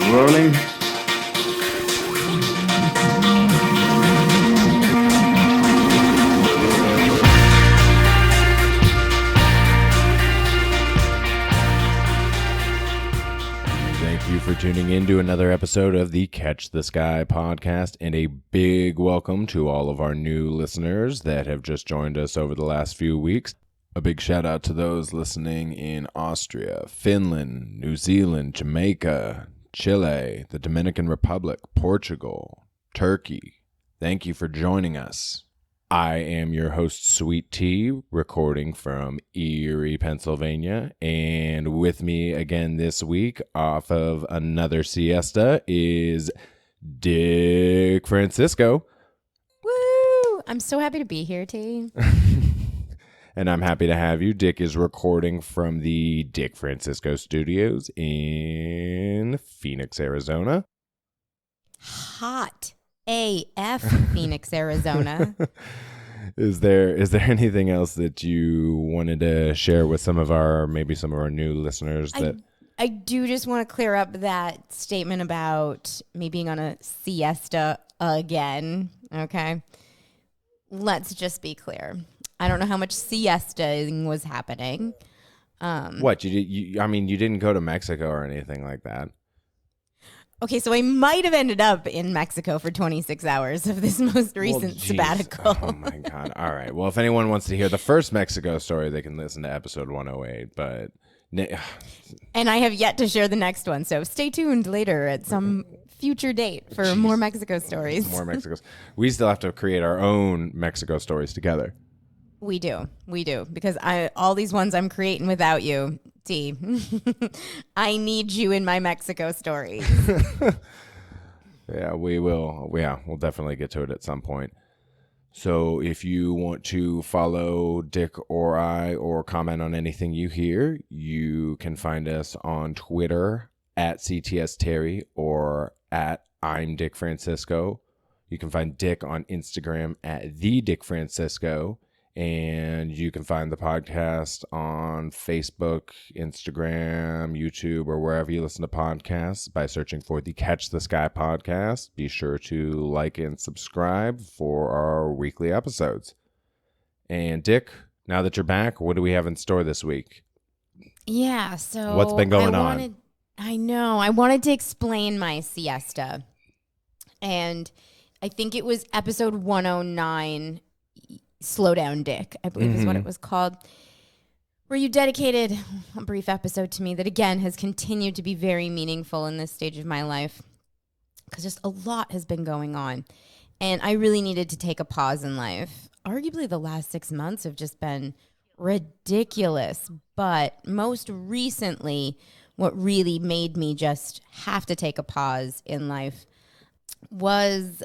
Rolling. Thank you for tuning in to another episode of the Catch the Sky podcast, and a big welcome to all of our new listeners that have just joined us over the last few weeks. A big shout out to those listening in Austria, Finland, New Zealand, Jamaica, Chile, the Dominican Republic, Portugal, Turkey. Thank you for joining us. I am your host, Sweet Tea, recording from Erie, Pennsylvania. And with me again this week, off of another siesta, is Dick Francisco. Woo! I'm so happy to be here, T. And I'm happy to have you. Dick is recording from the Dick Francisco Studios in Phoenix, Arizona. Hot AF Phoenix, Arizona. Is there anything else that you wanted to share with some of our new listeners? I do just want to clear up that statement about me being on a siesta again. Okay. Let's just be clear. I don't know how much siestaing was happening. What you didn't go to Mexico or anything like that? Okay, so I might have ended up in Mexico for 26 hours of this most recent sabbatical. Oh my God! All right. Well, if anyone wants to hear the first Mexico story, they can listen to episode 108. But and I have yet to share the next one, so stay tuned later at some future date for more Mexico stories. More Mexicos. We still have to create our own Mexico stories together. We do, because all these ones I'm creating without you, T. I need you in my Mexico stories. Yeah, we will. Yeah, we'll definitely get to it at some point. So if you want to follow Dick or I or comment on anything you hear, you can find us on Twitter at CTS Terry or at I'm Dick Francisco. You can find Dick on Instagram at the Dick Francisco. And you can find the podcast on Facebook, Instagram, YouTube, or wherever you listen to podcasts by searching for the Catch the Sky podcast. Be sure to like and subscribe for our weekly episodes. And Dick, now that you're back, what do we have in store this week? Yeah, so what's been going on? I know. I wanted to explain my siesta. And I think it was episode 109, Slow Down Dick, I believe is what it was called, where you dedicated a brief episode to me that, again, has continued to be very meaningful in this stage of my life because just a lot has been going on. And I really needed to take a pause in life. Arguably, the last 6 months have just been ridiculous. But most recently, what really made me just have to take a pause in life was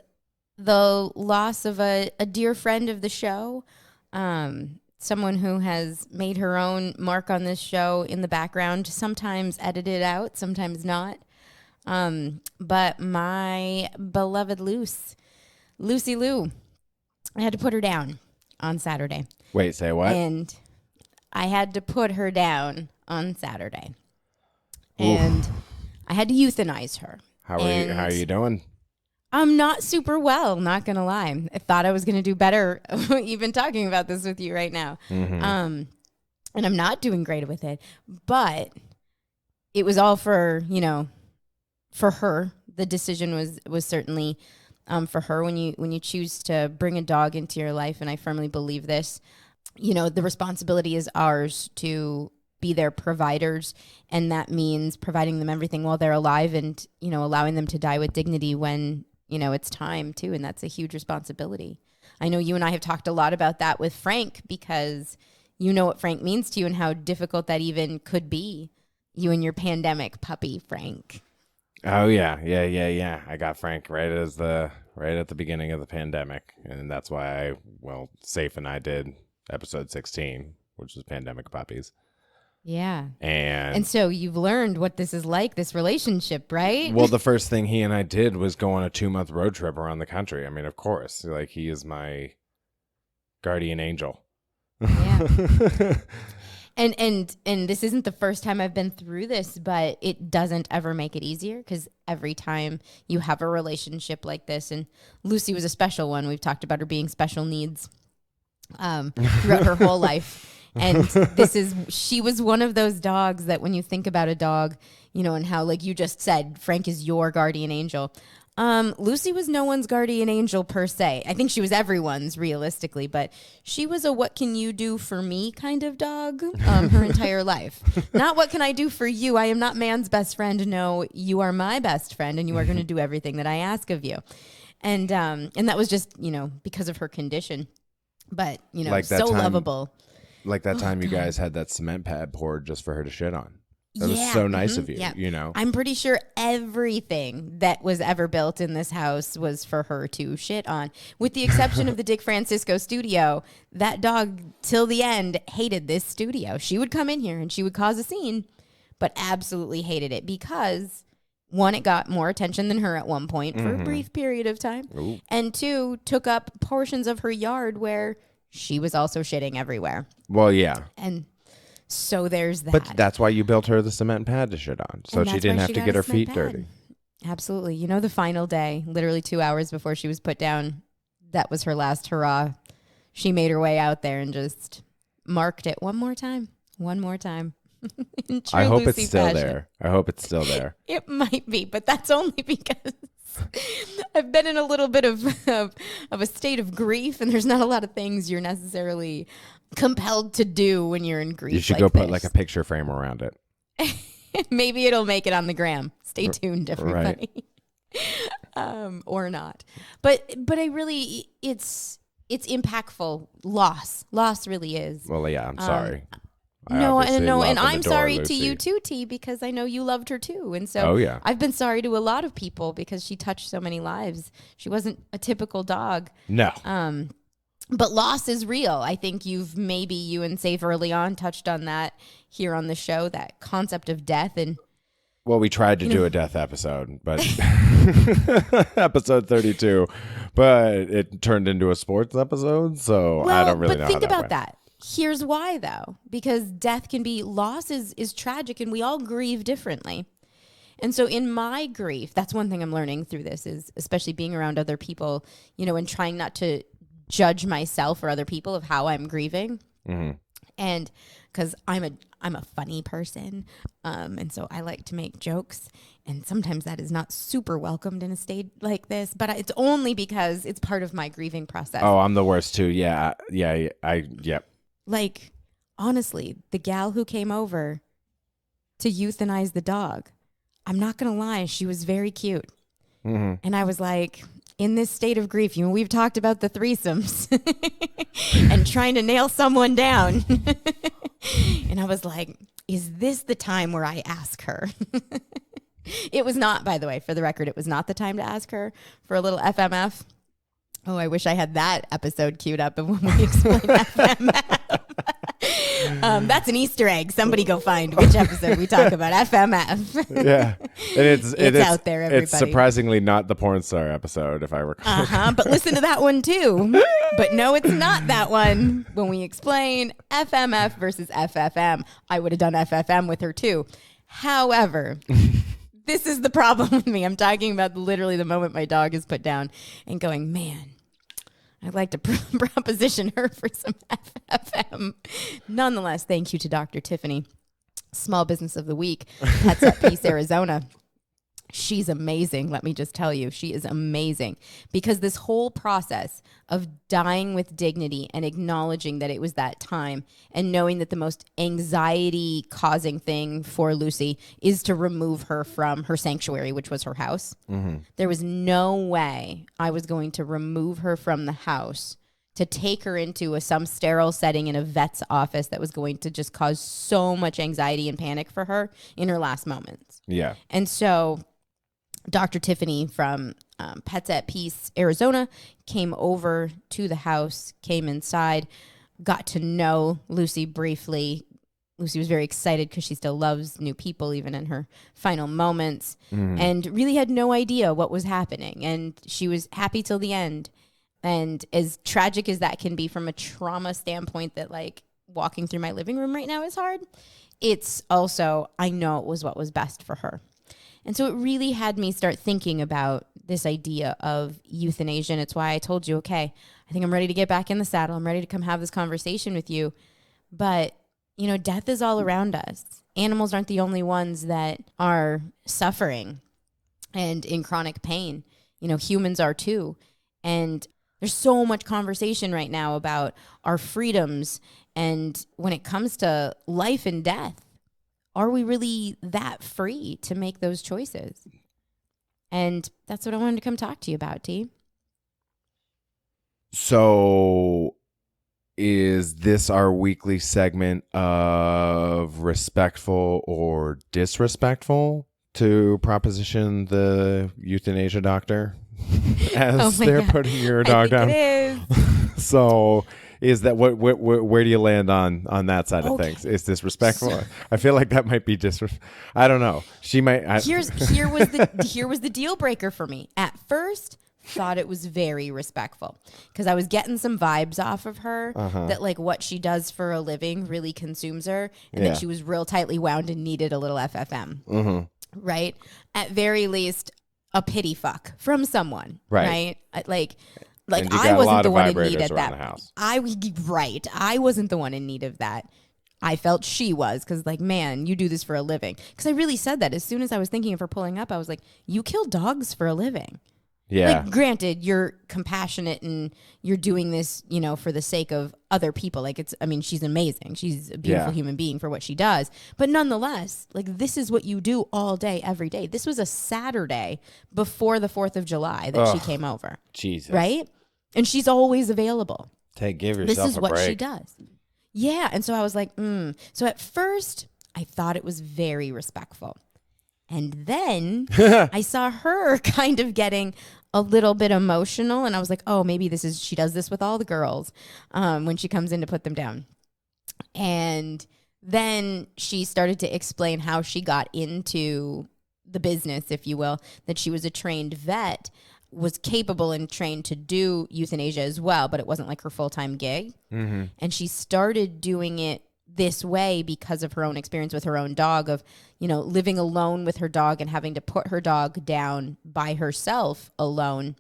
the loss of a dear friend of the show, someone who has made her own mark on this show in the background, sometimes edited out, sometimes not. But my beloved Lucy Lou, I had to put her down on Saturday. Wait, say what? And I had to put her down on Saturday. And I had to euthanize her. How are you doing? I'm not super well, not going to lie. I thought I was going to do better even talking about this with you right now. Mm-hmm. And I'm not doing great with it. But it was all for her. The decision was certainly for her when you choose to bring a dog into your life, and I firmly believe this. The responsibility is ours to be their providers, and that means providing them everything while they're alive and, allowing them to die with dignity when it's time too, and that's a huge responsibility. I know you and I have talked a lot about that with Frank because you know what Frank means to you and how difficult that even could be, you and your pandemic puppy, Frank. Oh, yeah. I got Frank right at the beginning of the pandemic, and that's why Safe and I did episode 16, which was Pandemic Puppies. Yeah. And so you've learned what this is like, this relationship, right? Well, the first thing he and I did was go on a 2-month road trip around the country. I mean, of course, he is my guardian angel. Yeah. And this isn't the first time I've been through this, but it doesn't ever make it easier, because every time you have a relationship like this, and Lucy was a special one. We've talked about her being special needs throughout her whole life. And she was one of those dogs that when you think about a dog, and how, like you just said, Frank is your guardian angel. Lucy was no one's guardian angel per se. I think she was everyone's realistically, but she was a what can you do for me kind of dog her entire life. Not what can I do for you? I am not man's best friend. No, you are my best friend, and you are going to do everything that I ask of you. And that was just, because of her condition. But, Like that so time- lovable. Like that time you guys had that cement pad poured just for her to shit on. That was so nice of you, I'm pretty sure everything that was ever built in this house was for her to shit on. With the exception of the Dick Francisco studio, that dog, till the end, hated this studio. She would come in here and she would cause a scene, but absolutely hated it because, one, it got more attention than her at one point for a brief period of time. Ooh. And two, took up portions of her yard where she was also shitting everywhere. Well, yeah. And so there's that. But that's why you built her the cement pad to shit on, so she didn't have to get her feet dirty. Absolutely. The final day, literally 2 hours before she was put down, that was her last hurrah. She made her way out there and just marked it one more time. I hope Lucy it's still fashion. there. I hope it's still there. It might be, but that's only because I've been in a little bit of a state of grief, and there's not a lot of things you're necessarily compelled to do when you're in grief. You should go put like a picture frame around it. Maybe it'll make it on the gram. Stay tuned, everybody. Right. Or not. But I really, it's impactful. Loss really is. Well, yeah, I'm sorry. And I'm sorry to you too, T, because I know you loved her too. And so I've been sorry to a lot of people because she touched so many lives. She wasn't a typical dog. No. But loss is real. I think you and Safe early on touched on that here on the show, that concept of death. And well, we tried to do a death episode, but episode 32, but it turned into a sports episode. So I don't really know. But think about that. Here's why, though, because death can be, loss is tragic, and we all grieve differently. And so in my grief, that's one thing I'm learning through this, is especially being around other people, and trying not to judge myself or other people of how I'm grieving. Mm-hmm. And because I'm a funny person, and so I like to make jokes, and sometimes that is not super welcomed in a state like this, but it's only because it's part of my grieving process. Oh, I'm the worst too. Yeah. Like, honestly, the gal who came over to euthanize the dog, I'm not going to lie, she was very cute. Mm-hmm. And I was like, in this state of grief, we've talked about the threesomes and trying to nail someone down. And I was like, is this the time where I ask her? It was not, by the way, for the record, it was not the time to ask her for a little FMF. Oh, I wish I had that episode queued up of when we explain FMF. That's an Easter egg. Somebody go find which episode we talk about FMF. Yeah. And it's out there, everybody. It's surprisingly not the porn star episode, if I recall. But listen to that one too. But no, it's not that one. When we explain FMF versus FFM, I would have done FFM with her too. However, this is the problem with me. I'm talking about literally the moment my dog is put down and going, man, I'd like to proposition her for some FFM. Nonetheless, thank you to Dr. Tiffany, Small Business of the Week, Pets at Peace, Arizona. She's amazing. Let me just tell you, she is amazing, because this whole process of dying with dignity and acknowledging that it was that time and knowing that the most anxiety causing thing for Lucy is to remove her from her sanctuary, which was her house. Mm-hmm. There was no way I was going to remove her from the house to take her into some sterile setting in a vet's office that was going to just cause so much anxiety and panic for her in her last moments. Yeah. And so Dr. Tiffany from Pets at Peace, Arizona, came over to the house, came inside, got to know Lucy briefly. Lucy was very excited because she still loves new people, even in her final moments, and really had no idea what was happening. And she was happy till the end. And as tragic as that can be from a trauma standpoint, that like walking through my living room right now is hard. It's also, I know it was what was best for her. And so it really had me start thinking about this idea of euthanasia. And it's why I told you, okay, I think I'm ready to get back in the saddle. I'm ready to come have this conversation with you. But, you know, death is all around us. Animals aren't the only ones that are suffering and in chronic pain. You know, humans are too. And there's so much conversation right now about our freedoms. And when it comes to life and death, are we really that free to make those choices? And that's what I wanted to come talk to you about, T. So is this our weekly segment of respectful or disrespectful to proposition the euthanasia doctor as they're putting your dog down? It is. So is that where do you land on that side of things? Is this respectful? I feel like that might be I don't know. She might. Here was the deal breaker for me. At first, thought it was very respectful because I was getting some vibes off of her that like what she does for a living really consumes her, and that she was real tightly wound and needed a little FFM. Right? At very least, a pity fuck from someone. Right? Like I wasn't the one in need at that. I wasn't the one in need of that. I felt she was, because like, man, you do this for a living. Because I really said that as soon as I was thinking of her pulling up, I was like, you kill dogs for a living. Yeah. Like, granted, you're compassionate and you're doing this, you know, for the sake of other people. Like, she's amazing. She's a beautiful human being for what she does. But nonetheless, like, this is what you do all day, every day. This was a Saturday before the 4th of July that she came over. Jesus. Right? And she's always available. Give yourself a break. This is what she does. Yeah. And so I was like, So at first, I thought it was very respectful. And then I saw her kind of getting a little bit emotional. And I was like, oh, maybe she does this with all the girls when she comes in to put them down. And then she started to explain how she got into the business, if you will, that she was a trained vet, was capable and trained to do euthanasia as well, but it wasn't like her full-time gig. And she started doing it this way because of her own experience with her own dog of, you know, living alone with her dog and having to put her dog down by herself alone,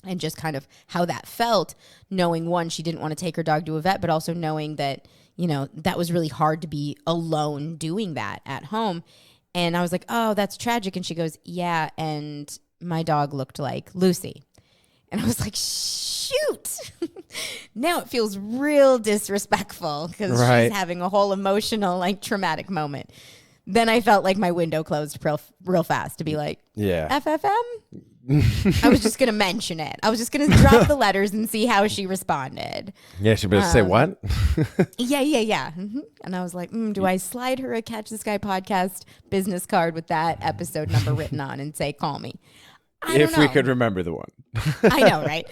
and just kind of how that felt, knowing, one, she didn't want to take her dog to a vet, but also knowing that, you know, that was really hard to be alone doing that at home. And I was like, oh, that's tragic. And she goes, yeah, and my dog looked like Lucy. And I was like, shoot. Now it feels real disrespectful because she's having a whole emotional, like, traumatic moment. Then I felt like my window closed real fast to be like, FFM? I was just going to mention it. I was just going to drop the letters and see how she responded. Yeah, she'd better say what? Yeah. And I was like, do I slide her a Catch This Guy podcast business card with that episode number written on and say, call me? If we could remember the one. I know, right?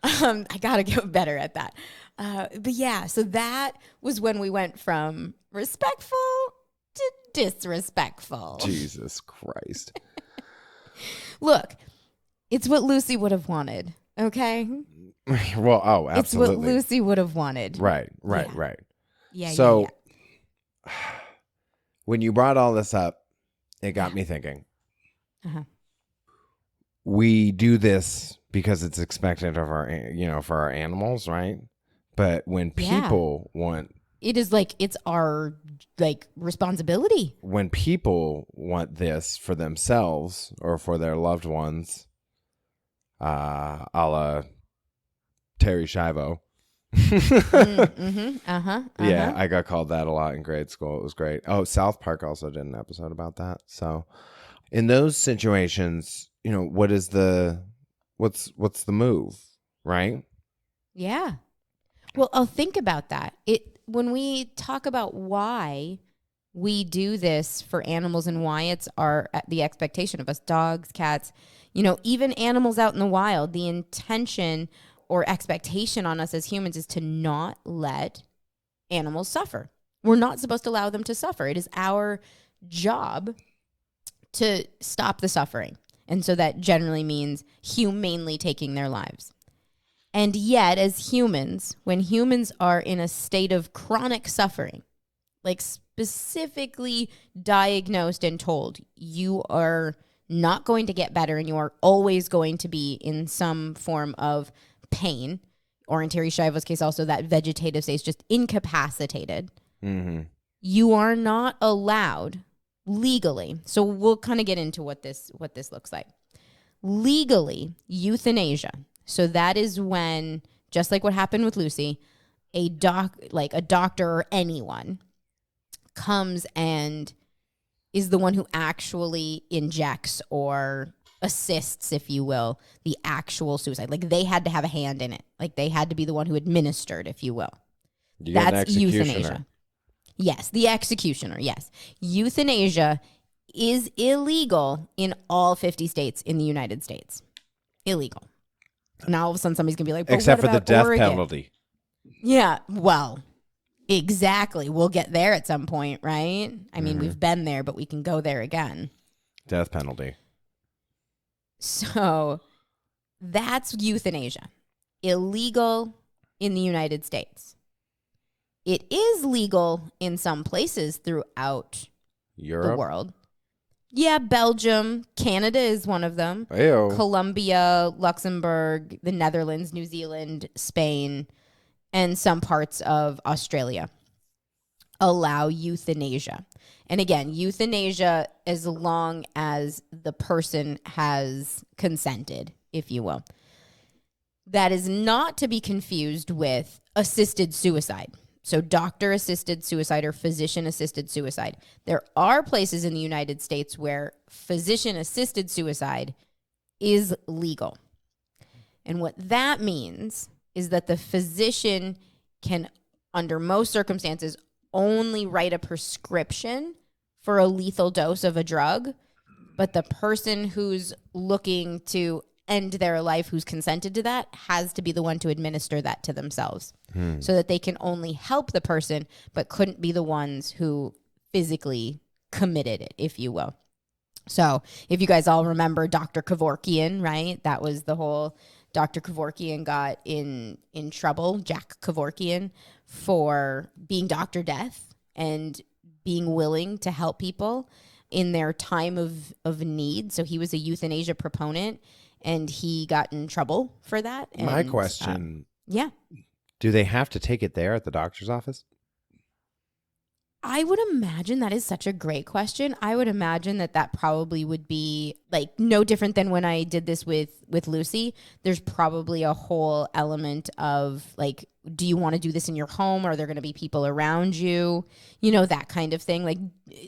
I got to get better at that. But yeah, so that was when we went from respectful to disrespectful. Jesus Christ. Look, it's what Lucy would have wanted, okay? Well, absolutely. It's what Lucy would have wanted. Right. Yeah. So when you brought all this up, it got me thinking. We do this because it's expected of our, for our animals, right? But when people want, it is like, it's our responsibility. When people want this for themselves or for their loved ones, a la Terri Schiavo. Yeah, I got called that a lot in grade school. It was great. Oh, South Park also did an episode about that. So in those situations, what's the move, right? Yeah. Well, I'll think about that. When we talk about why we do this for animals and why it's the expectation of us, dogs, cats, even animals out in the wild, the intention or expectation on us as humans is to not let animals suffer. We're not supposed to allow them to suffer. It is our job to stop the suffering. And so that generally means humanely taking their lives. And yet, as humans, when humans are in a state of chronic suffering, like specifically diagnosed and told you are not going to get better and you are always going to be in some form of pain, or in Terri Schiavo's case also that vegetative state is just incapacitated, you are not allowed legally. So we'll kind of get into what this looks like. Legally, euthanasia. So that is when, just like what happened with Lucy, a doctor or anyone comes and is the one who actually injects or assists, if you will, the actual suicide. Like they had to have a hand in it. Like they had to be the one who administered, if you will. That's euthanasia. Yes, the executioner, yes. Euthanasia is illegal in all 50 states in the United States. Illegal. Now all of a sudden somebody's going to be like, except for the death Oregon? penalty. Yeah, well, exactly. We'll get there at some point, right? I mean, we've been there, but we can go there again. Death penalty. So that's euthanasia. Illegal in the United States. It is legal in some places throughout Europe? the world. Yeah, Belgium, Canada is one of them. Ayo. Colombia, Luxembourg, the Netherlands, New Zealand, Spain, and some parts of Australia allow euthanasia. And again, euthanasia as long as the person has consented, if you will. That is not to be confused with assisted suicide. So doctor-assisted suicide or physician-assisted suicide. There are places in the United States where physician-assisted suicide is legal. And what that means is that the physician can, under most circumstances, only write a prescription for a lethal dose of a drug, but the person who's looking to end their life, who's consented to that, has to be the one to administer that to themselves so that they can only help the person, but couldn't be the ones who physically committed it, if you will. So if you guys all remember Dr. Kevorkian, right? That was the whole Dr. Kevorkian got in trouble, Jack Kevorkian, for being Dr. Death and being willing to help people in their time of need. So he was a euthanasia proponent, and he got in trouble for that. And, my question. Yeah. Do they have to take it there at the doctor's office? I would imagine that is such a great question. I would imagine that probably would be like no different than when I did this with Lucy. There's probably a whole element of like, do you want to do this in your home? Are there going to be people around you? You know, that kind of thing, like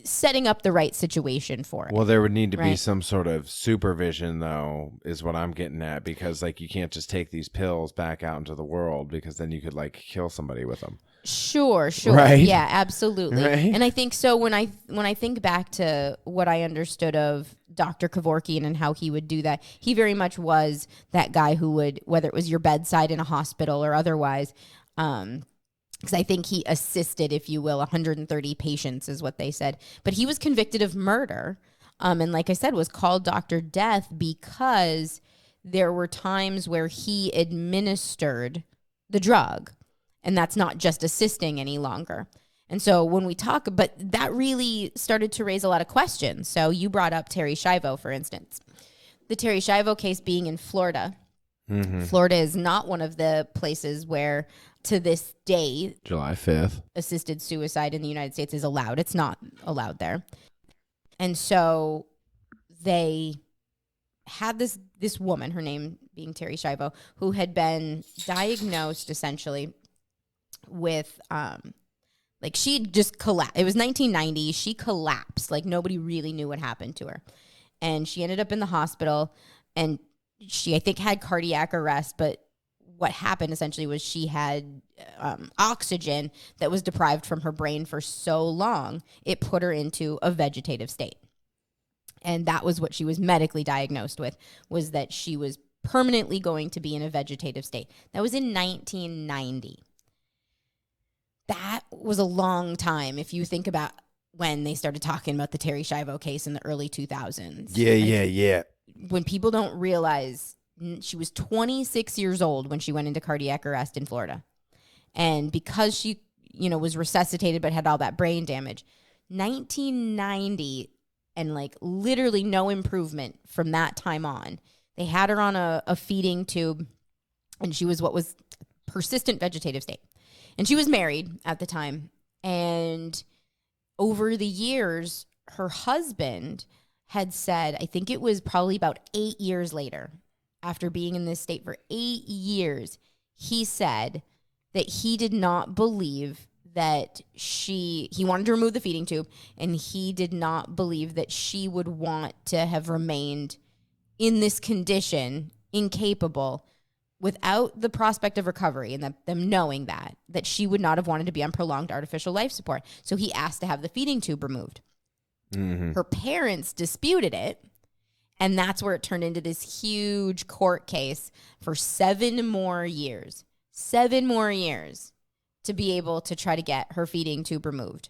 setting up the right situation for it. Well, there would need to be some sort of supervision, though, is what I'm getting at, because like you can't just take these pills back out into the world, because then you could like kill somebody with them. Sure. Right? Yeah, absolutely. Right? And I think so when I think back to what I understood of Dr. Kevorkian and how he would do that, he very much was that guy who would, whether it was your bedside in a hospital or otherwise, because I think he assisted, if you will, 130 patients is what they said. But he was convicted of murder, and like I said, was called Dr. Death because there were times where he administered the drug. And that's not just assisting any longer. And so when we talk, but that really started to raise a lot of questions. So you brought up Terri Schiavo, for instance. The Terri Schiavo case being in Florida. Mm-hmm. Florida is not one of the places where, to this day, July 5th, assisted suicide in the United States is allowed. It's not allowed there. And so they had this woman, her name being Terri Schiavo, who had been diagnosed essentially with like she just collapsed. It was 1990. She collapsed. Like nobody really knew what happened to her. And she ended up in the hospital, and she, I think, had cardiac arrest, but what happened essentially was she had oxygen that was deprived from her brain for so long, it put her into a vegetative state. And that was what she was medically diagnosed with, was that she was permanently going to be in a vegetative state. That was in 1990. That was a long time if you think about when they started talking about the Terri Schiavo case in the early 2000s. Yeah. When people don't realize She was 26 years old when she went into cardiac arrest in Florida. And because she, was resuscitated but had all that brain damage, 1990, and like literally no improvement from that time on. They had her on a feeding tube, and she was what was persistent vegetative state. And she was married at the time. And over the years, her husband had said, I think it was probably about 8 years later, after being in this state for 8 years, he said that he did not believe that he wanted to remove the feeding tube, and he did not believe that she would want to have remained in this condition, incapable, without the prospect of recovery, and them knowing that she would not have wanted to be on prolonged artificial life support. So he asked to have the feeding tube removed. Mm-hmm. Her parents disputed it, and that's where it turned into this huge court case for 7 more years. 7 more years to be able to try to get her feeding tube removed.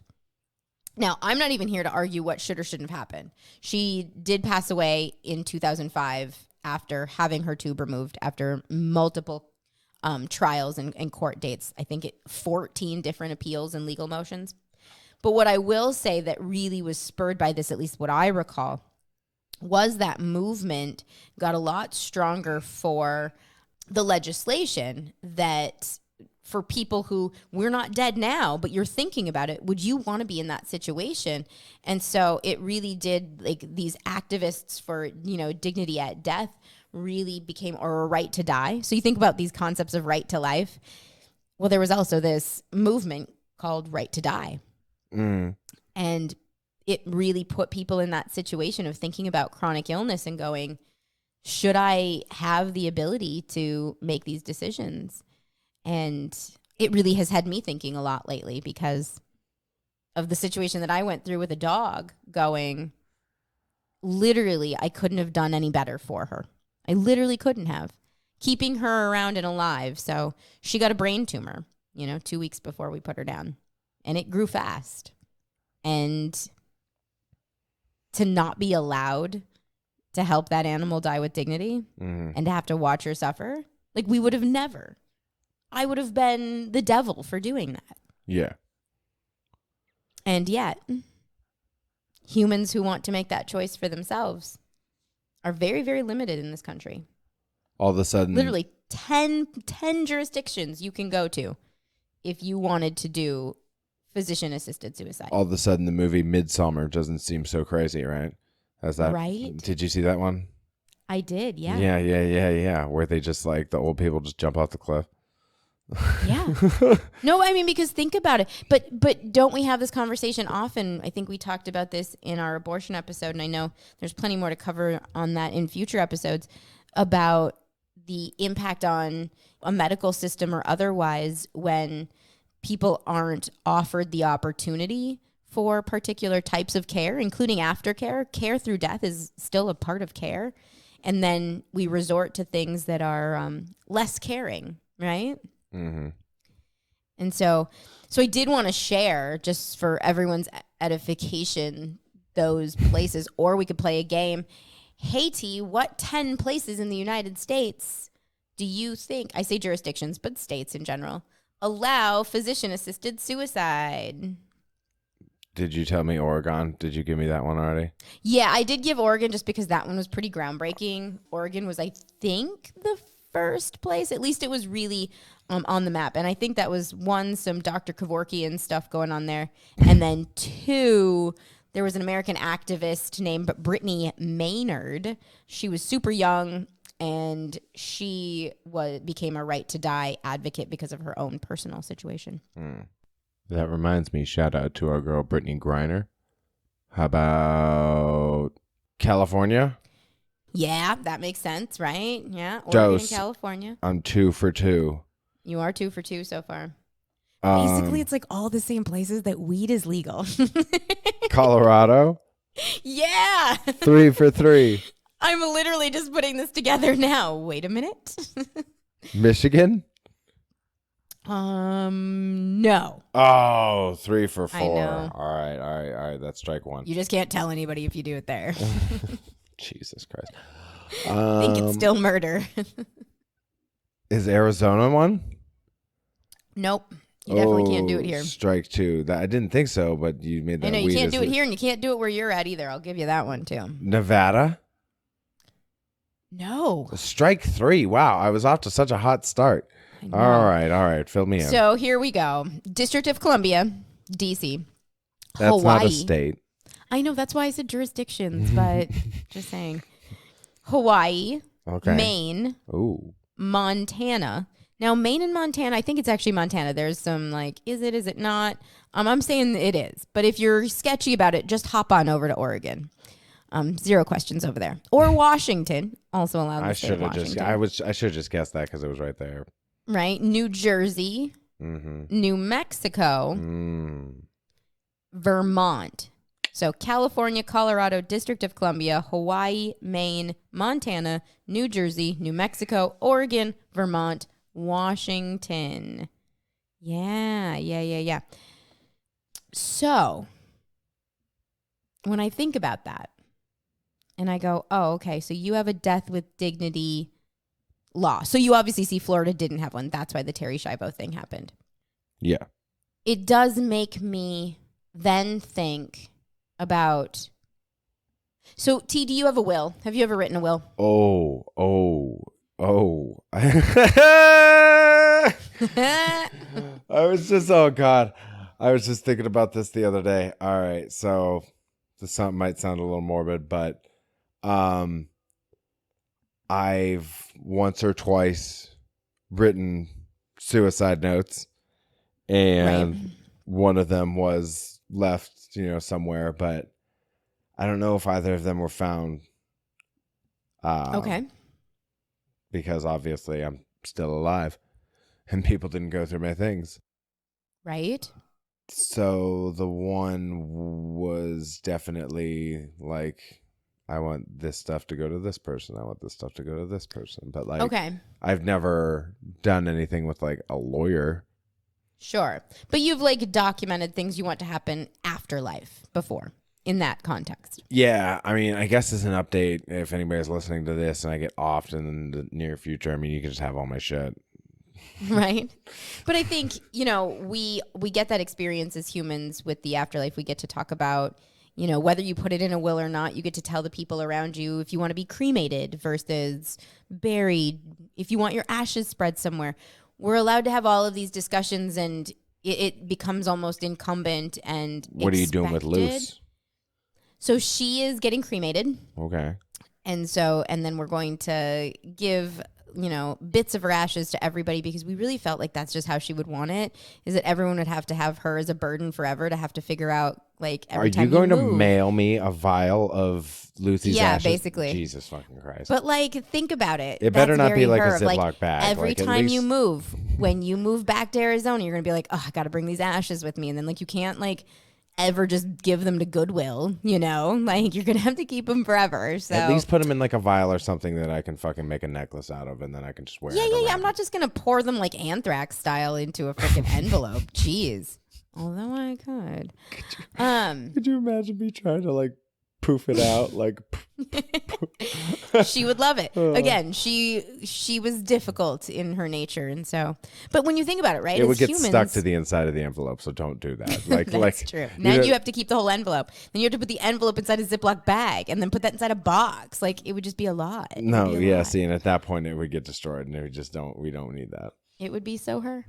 Now, I'm not even here to argue what should or shouldn't have happened. She did pass away in 2005 after having her tube removed, after multiple trials and court dates. I think 14 different appeals and legal motions. But what I will say that really was spurred by this, at least what I recall, was that movement got a lot stronger for the legislation that for people who, we're not dead now, but you're thinking about it, would you want to be in that situation? And so it really did, like, these activists for, dignity at death really became, or a right to die. So you think about these concepts of right to life. Well, there was also this movement called right to die. Mm. And it really put people in that situation of thinking about chronic illness and going, should I have the ability to make these decisions? And it really has had me thinking a lot lately because of the situation that I went through with a dog, going, literally, I couldn't have done any better for her. I literally couldn't have. Keeping her around and alive. So she got a brain tumor, 2 weeks before we put her down. And it grew fast. And to not be allowed to help that animal die with dignity and to have to watch her suffer, like, we would have never. I would have been the devil for doing that. Yeah. And yet, humans who want to make that choice for themselves are very, very limited in this country. All of a sudden. Literally 10 jurisdictions you can go to if you wanted to do physician-assisted suicide. All of a sudden, the movie Midsommar doesn't seem so crazy, right? Right? Did you see that one? I did, yeah. Yeah. Where they just, like, the old people just jump off the cliff. Yeah. No, I mean, because think about it. But don't we have this conversation often? I think we talked about this in our abortion episode, and I know there's plenty more to cover on that in future episodes about the impact on a medical system or otherwise when people aren't offered the opportunity for particular types of care, including aftercare. Care through death is still a part of care. And then we resort to things that are less caring, right? Mm-hmm. And so I did want to share, just for everyone's edification, those places, or we could play a game. Hey, T, what 10 places in the United States do you think, I say jurisdictions, but states in general, allow physician-assisted suicide? Did you tell me Oregon? Did you give me that one already? Yeah, I did give Oregon just because that one was pretty groundbreaking. Oregon was, I think, the first place. At least it was really on the map. And I think that was, 1, some Dr. Kevorkian stuff going on there. And then 2, there was an American activist named Brittany Maynard. She was super young, and she became a right to die advocate because of her own personal situation. That reminds me, shout out to our girl Brittany Griner. How about California? Yeah, that makes sense, right? Yeah, Oregon and California. I'm 2 for 2. You are 2 for 2 so far. Basically, it's like all the same places that weed is legal. Colorado? Yeah. 3 for 3. I'm literally just putting this together now. Wait a minute. Michigan? No. Oh, 3 for 4. I know. All right. That's strike 1. You just can't tell anybody if you do it there. Jesus Christ. I think it's still murder. Is Arizona one? Nope. You definitely can't do it here. Strike two. I didn't think so, but you made that. I know you can't do it here, and you can't do it where you're at either. I'll give you that one too. Nevada? No. Strike three. Wow, I was off to such a hot start. All right. Fill me in. So here we go. District of Columbia, D.C. That's Hawaii. not a state. I know, that's why I said jurisdictions, but just saying. Hawaii, Okay. Maine, Ooh. Montana. Now, Maine and Montana, I think it's actually Montana. There's some is it not? I'm saying it is. But if you're sketchy about it, just hop on over to Oregon. 0 questions over there. Or Washington, also allowed in the state of Washington. I should have just guessed that because it was right there. Right? New Jersey, New Mexico, Vermont. So California, Colorado, District of Columbia, Hawaii, Maine, Montana, New Jersey, New Mexico, Oregon, Vermont, Washington. Yeah. So when I think about that and I go, oh, okay, so you have a death with dignity law. So you obviously see Florida didn't have one. That's why the Terri Schiavo thing happened. Yeah. It does make me then think about. So, T, do you have a will? Have you ever written a will? Oh. I was just, oh God. I was just thinking about this the other day. All right. So this might sound a little morbid, but I've once or twice written suicide notes, and one of them was left, somewhere, but I don't know if either of them were found. Okay. Because obviously I'm still alive and people didn't go through my things. Right. So the one was definitely like, I want this stuff to go to this person. I want this stuff to go to this person. But okay. I've never done anything with a lawyer. Sure. But you've documented things you want to happen after life before in that context. Yeah. I mean, I guess as an update, if anybody's listening to this and I get off in the near future, I mean, you can just have all my shit. Right. But I think, we get that experience as humans with the afterlife. We get to talk about, whether you put it in a will or not, you get to tell the people around you if you want to be cremated versus buried, if you want your ashes spread somewhere. We're allowed to have all of these discussions, and it becomes almost incumbent and What are you doing with Luce? So she is getting cremated. Okay. And then we're going to give, bits of her ashes to everybody, because we really felt like that's just how she would want it, is that everyone would have to have her as a burden forever to have to figure out, every time Are you going to move. mail me a vial of Lucy's ashes? Yeah, basically. Jesus fucking Christ. But think about it. It better That's not be very a her. Ziploc bag. Every at time least... you move, when you move back to Arizona, you're going to be like, oh, I got to bring these ashes with me. And then you can't ever just give them to Goodwill, you're going to have to keep them forever. So at least put them in a vial or something that I can fucking make a necklace out of, and then I can just wear it. Yeah. I'm not just going to pour them anthrax style into a freaking envelope. Jeez. Although I could. Could you imagine me trying to poof it out? She would love it. Again, she was difficult in her nature, and so. But when you think about it, right? It would get humans, stuck to the inside of the envelope, so don't do that. That's true. Now you have to keep the whole envelope. Then you have to put the envelope inside a Ziploc bag, and then put that inside a box. It would just be a lot. No, yeah. See, and at that point, it would get destroyed, and we don't need that. It would be so her.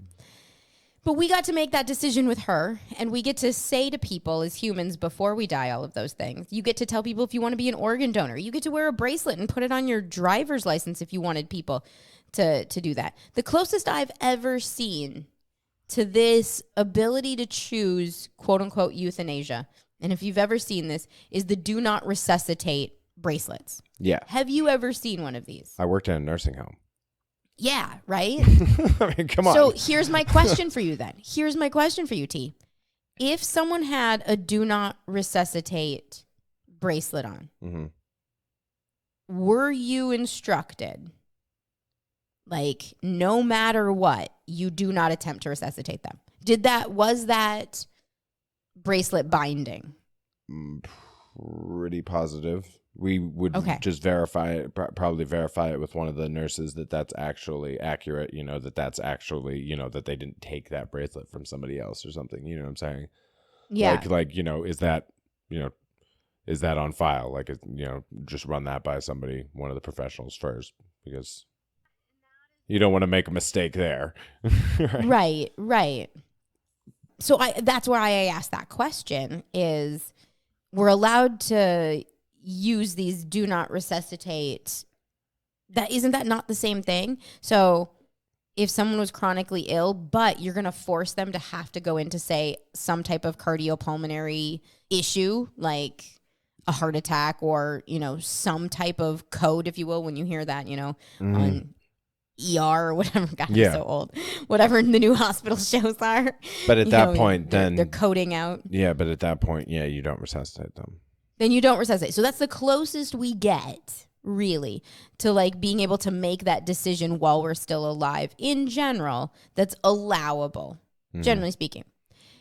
But we got to make that decision with her, and we get to say to people as humans before we die all of those things. You get to tell people if you want to be an organ donor. You get to wear a bracelet and put it on your driver's license if you wanted people to do that. The closest I've ever seen to this ability to choose, quote unquote, euthanasia, and if you've ever seen this, is the Do Not Resuscitate bracelets. Yeah. Have you ever seen one of these? I worked in a nursing home. Yeah, right? I mean, come on. So here's my question for you then. Here's my question for you, T. If someone had a Do Not Resuscitate bracelet on, were you instructed, no matter what, you do not attempt to resuscitate them? Was that bracelet binding? Pretty positive. We would just verify it, probably verify it with one of the nurses that's actually accurate, that's actually, that they didn't take that bracelet from somebody else or something. You know what I'm saying? Yeah. Like, is that on file? Like, just run that by somebody, one of the professionals first, because you don't want to make a mistake there. Right. So that's why I asked that question is we're allowed to use these do not resuscitate. Isn't that not the same thing? So if someone was chronically ill, but you're going to force them to have to go into, say, some type of cardiopulmonary issue, like a heart attack or, some type of code, if you will, when you hear that, on ER or whatever. God, I'm so old. Whatever the new hospital shows are. But at that point, then they're coding out. Yeah, but at that point, you don't resuscitate them. Then you don't resuscitate. So that's the closest we get, really, to like being able to make that decision while we're still alive in general. That's allowable, generally speaking.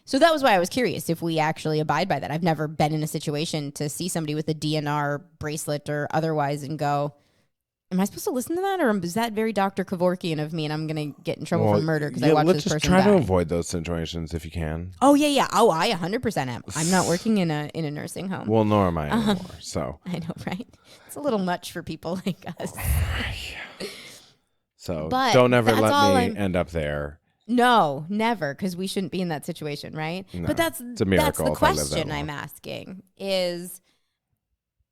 So that was why I was curious if we actually abide by that. I've never been in a situation to see somebody with a DNR bracelet or otherwise and go, am I supposed to listen to that, or is that very Dr. Kevorkian of me, and I'm going to get in trouble for murder because I watched this person die? Let's just try to avoid those situations if you can. Oh, yeah. Oh, I 100% am. I'm not working in a nursing home. Well, nor am I anymore, so. I know, right? It's a little much for people like us. So don't ever let me end up there. No, never, because we shouldn't be in that situation, right? No, but it's a miracle. That's the question I'm asking is,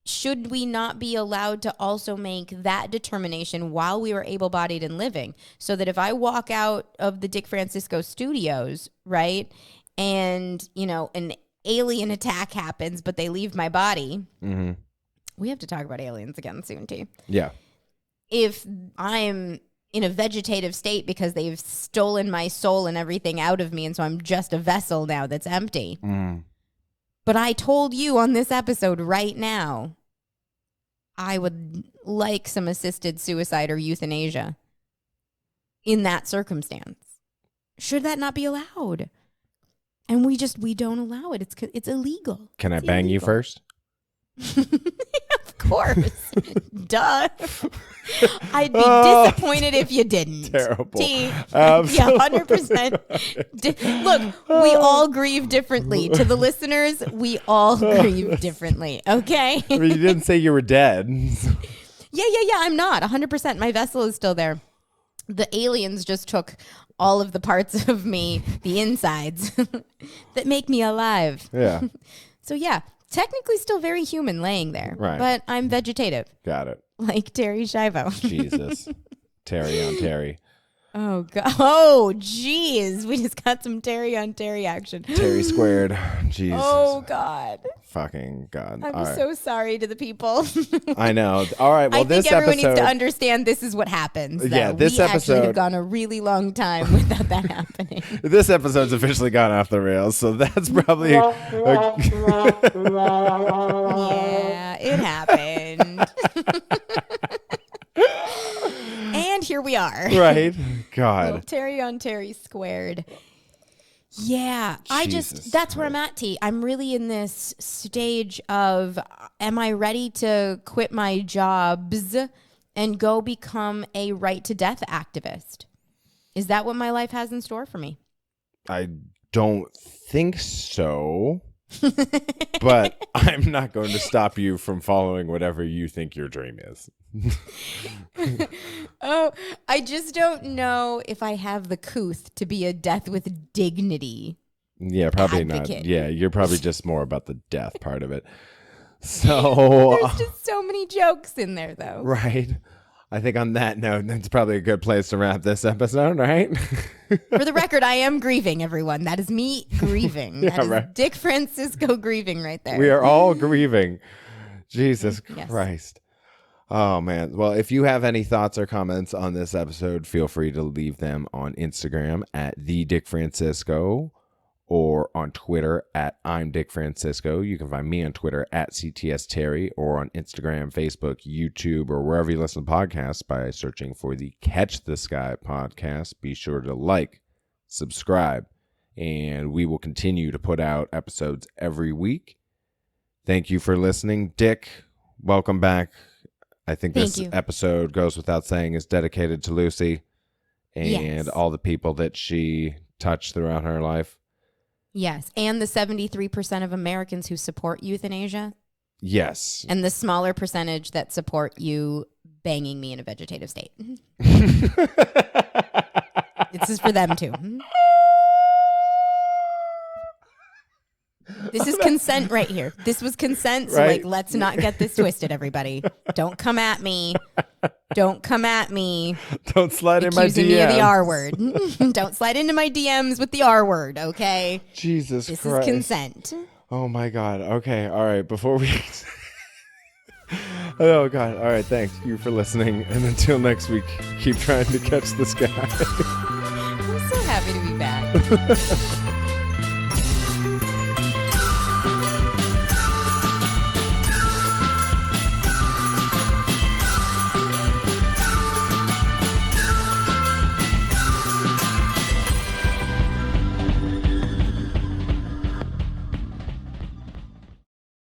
should we not be allowed to also make that determination while we were able-bodied and living? So that if I walk out of the Dick Francisco studios, right, and, an alien attack happens, but they leave my body. Mm-hmm. We have to talk about aliens again soon, too. Yeah. If I'm in a vegetative state because they've stolen my soul and everything out of me, and so I'm just a vessel now that's empty. Mm. But I told you on this episode right now, I would like some assisted suicide or euthanasia in that circumstance. Should that not be allowed? And we don't allow it. It's illegal. Can I bang you first? Of course. Duh. I'd be disappointed if you didn't. Terrible. Yeah, 100%. Look, we all grieve differently. To the listeners, we all grieve differently. Okay? I mean, you didn't say you were dead. Yeah. I'm not. 100%. My vessel is still there. The aliens just took all of the parts of me, the insides, that make me alive. Yeah. So, yeah. Technically still very human laying there. Right. But I'm vegetative. Got it. Like Terri Schiavo. Jesus. Terri on Terri. Oh, God. Oh, jeez. We just got some Terri on Terri action. Terri squared. Jesus. Oh, God. Fucking God. I'm so sorry to the people. I know. All right. Well, I think everyone needs to understand this is what happens. Yeah, this episode actually have gone a really long time without that happening. This episode's officially gone off the rails, so that's probably. Yeah, it happened. And here we are. Right. God. Well, Terri on Terri squared. Yeah, that's where I'm at, T. I'm really in this stage of, am I ready to quit my jobs and go become a right to death activist? Is that what my life has in store for me? I don't think so. But I'm not going to stop you from following whatever you think your dream is. Oh, I just don't know if I have the couth to be a death with dignity. Yeah, probably advocate. Not. Yeah, you're probably just more about the death part of it. So there's just so many jokes in there, though. Right. I think on that note, that's probably a good place to wrap this episode, right? For the record, I am grieving, everyone. That is me grieving. That is right. Dick Francisco grieving right there. We are all grieving. Jesus Christ. Oh, man. Well, if you have any thoughts or comments on this episode, feel free to leave them on Instagram at the Dick Francisco or on Twitter at I'm Dick Francisco. You can find me on Twitter at CTS Terry or on Instagram, Facebook, YouTube, or wherever you listen to podcasts by searching for the Catch the Sky podcast. Be sure to like, subscribe, and we will continue to put out episodes every week. Thank you for listening. Dick, welcome back. I think Thank this you. episode, goes without saying, is dedicated to Lucy and Yes. all the people that she touched throughout her life. Yes. And the 73% of Americans who support euthanasia. Yes. And the smaller percentage that support you banging me in a vegetative state. This is for them too. This is consent right here. This was consent. So Right. let's not get this twisted, everybody. Don't come at me. Don't come at me. Don't slide in my DMs. Accusing me of the R word. Don't slide into my DMs with the R word, okay? Jesus This Christ. is consent. Oh my God. Okay. All right. Before we... Oh God. All right. Thanks you for listening. And until next week, keep trying to catch this guy. I'm so happy to be back.